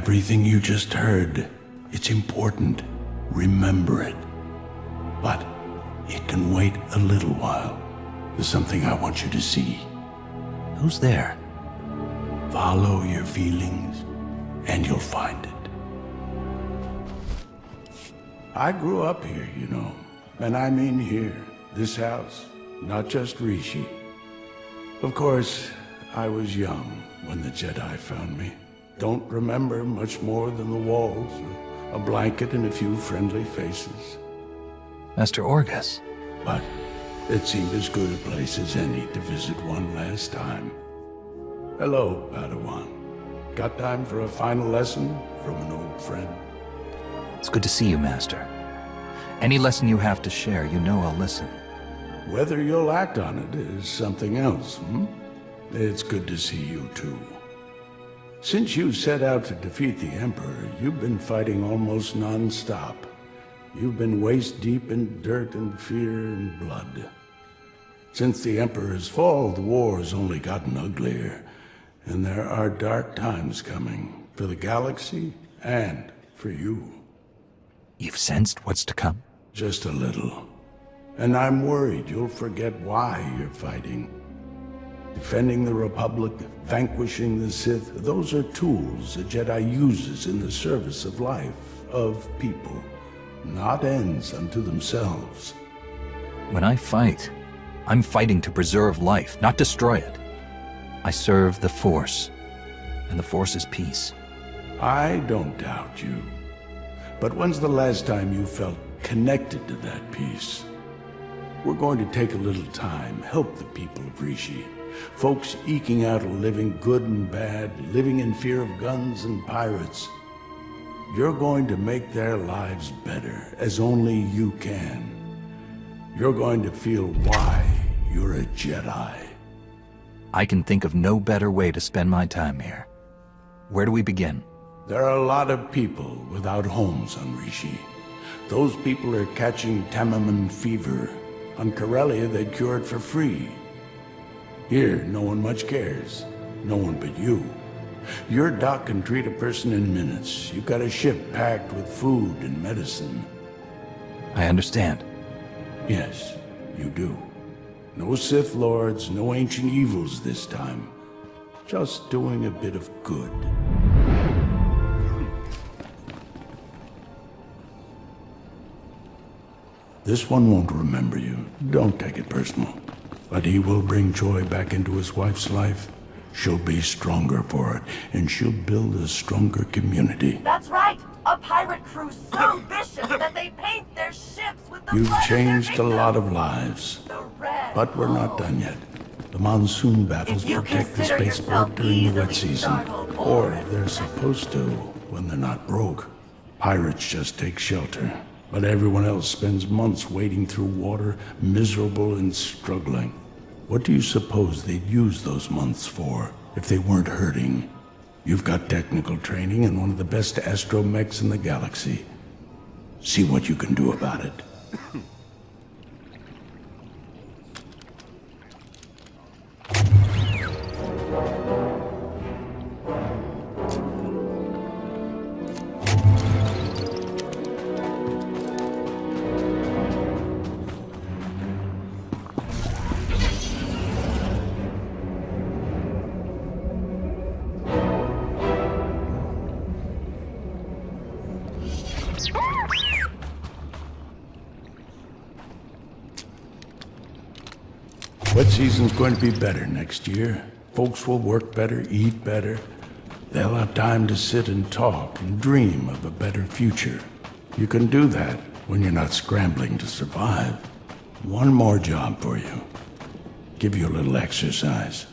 Everything you just heard, it's important. Remember it. But it can wait a little while. There's something I want you to see. Who's there? Follow your feelings, and you'll find it. I grew up here, you know. And I mean here, this house, not just Rishi. Of course, I was young when the Jedi found me. Don't remember much more than the walls, a blanket and a few friendly faces. Master Orgus. But it seemed as good a place as any to visit one last time. Hello, Padawan. Got time for a final lesson from an old friend? It's good to see you, Master. Any lesson you have to share, you know I'll listen. Whether you'll act on it is something else, It's good to see you, too. Since you set out to defeat the Emperor, you've been fighting almost non-stop. You've been waist-deep in dirt and fear and blood. Since the Emperor's fall, the war's only gotten uglier, and there are dark times coming for the galaxy and for you. You've sensed what's to come? Just a little. And I'm worried you'll forget why you're fighting. Defending the Republic, vanquishing the Sith, those are tools a Jedi uses in the service of life, of people, not ends unto themselves. When I fight, I'm fighting to preserve life, not destroy it. I serve the Force, and the Force is peace. I don't doubt you. But when's the last time you felt connected to that peace? We're going to take a little time, help the people of Rishi. Folks eking out a living, good and bad, living in fear of guns and pirates. You're going to make their lives better, as only you can. You're going to feel why you're a Jedi. I can think of no better way to spend my time here. Where do we begin? There are a lot of people without homes on Rishi. Those people are catching Tamaman fever. On Corellia, they cure it for free. Here, no one much cares. No one but you. Your doc can treat a person in minutes. You've got a ship packed with food and medicine. I understand. Yes, you do. No Sith Lords, no ancient evils this time. Just doing a bit of good. This one won't remember you. Don't take it personal. But he will bring joy back into his wife's life. She'll be stronger for it, and she'll build a stronger community. That's right! A pirate crew so vicious that they paint their ships with the You've blood of changed a their lot of victims. lives. The red But we're not done yet. The monsoon battles If you protect the consider spaceport yourself during the wet easily season. startled Or or- they're supposed to, when they're not broke. Pirates just take shelter. But everyone else spends months wading through water, miserable and struggling. What do you suppose they'd use those months for, if they weren't hurting? You've got technical training and one of the best astromechs in the galaxy. See what you can do about it. Wet season's going to be better next year. Folks will work better, eat better. They'll have time to sit and talk and dream of a better future. You can do that when you're not scrambling to survive. One more job for you. Give you a little exercise.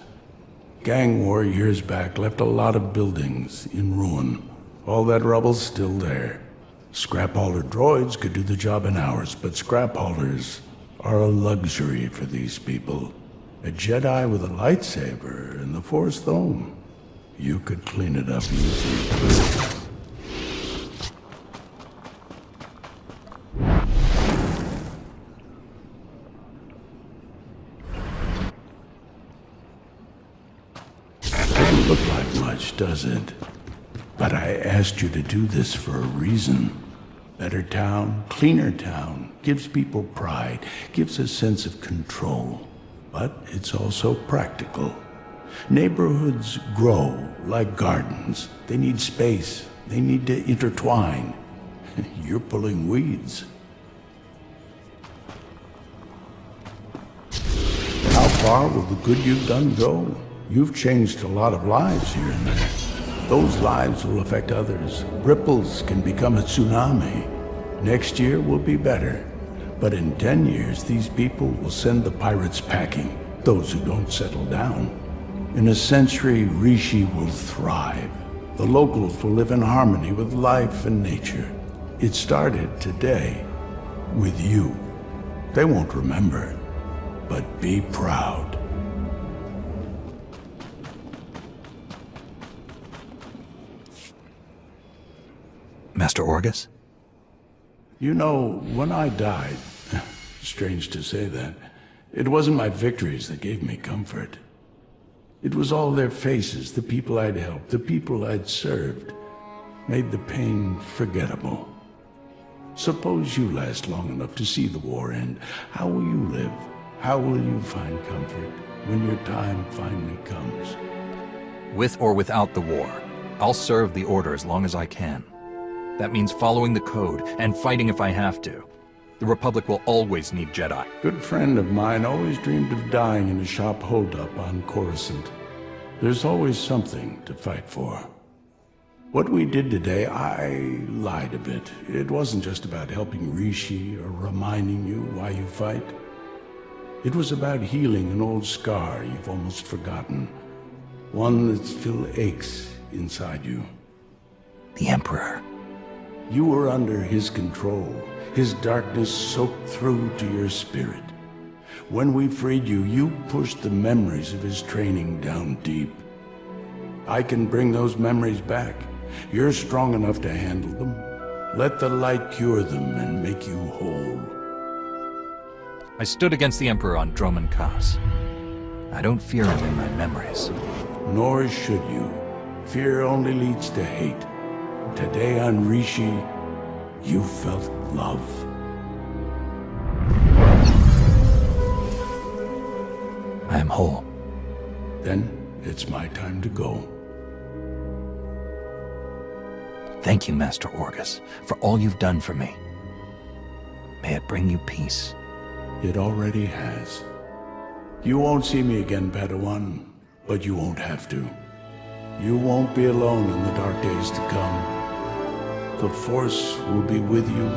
Gang war years back left a lot of buildings in ruin. All that rubble's still there. Scrap hauler droids could do the job in hours, but scrap haulers are a luxury for these people. A Jedi with a lightsaber and the Force Thome. You could clean it up easy. Doesn't look like much, does it? But I asked you to do this for a reason. Better town, cleaner town, gives people pride, gives a sense of control. But it's also practical. Neighborhoods grow like gardens. They need space. They need to intertwine. You're pulling weeds. How far will the good you've done go? You've changed a lot of lives here and there. Those lives will affect others. Ripples can become a tsunami. Next year will be better. But in 10 years, these people will send the pirates packing, those who don't settle down. In a century, Rishi will thrive. The locals will live in harmony with life and nature. It started today, with you. They won't remember, but be proud. Master Orgus? You know, when I died, strange to say that, it wasn't my victories that gave me comfort. It was all their faces, the people I'd helped, the people I'd served, made the pain forgettable. Suppose you last long enough to see the war end. How will you live? How will you find comfort when your time finally comes? With or without the war, I'll serve the Order as long as I can. That means following the code and fighting if I have to. The Republic will always need Jedi. Good friend of mine always dreamed of dying in a shop holdup on Coruscant. There's always something to fight for. What we did today, I lied a bit. It wasn't just about helping Rishi or reminding you why you fight. It was about healing an old scar you've almost forgotten. One that still aches inside you. The Emperor. You were under his control. His darkness soaked through to your spirit. When we freed you, you pushed the memories of his training down deep. I can bring those memories back. You're strong enough to handle them. Let the light cure them and make you whole. I stood against the Emperor on Droman Khas. I don't fear him in my memories. Nor should you. Fear only leads to hate. Today on Rishi, you felt love. I am whole. Then it's my time to go. Thank you, Master Orgus, for all you've done for me. May it bring you peace. It already has. You won't see me again, Padawan, but you won't have to. You won't be alone in the dark days to come. The Force will be with you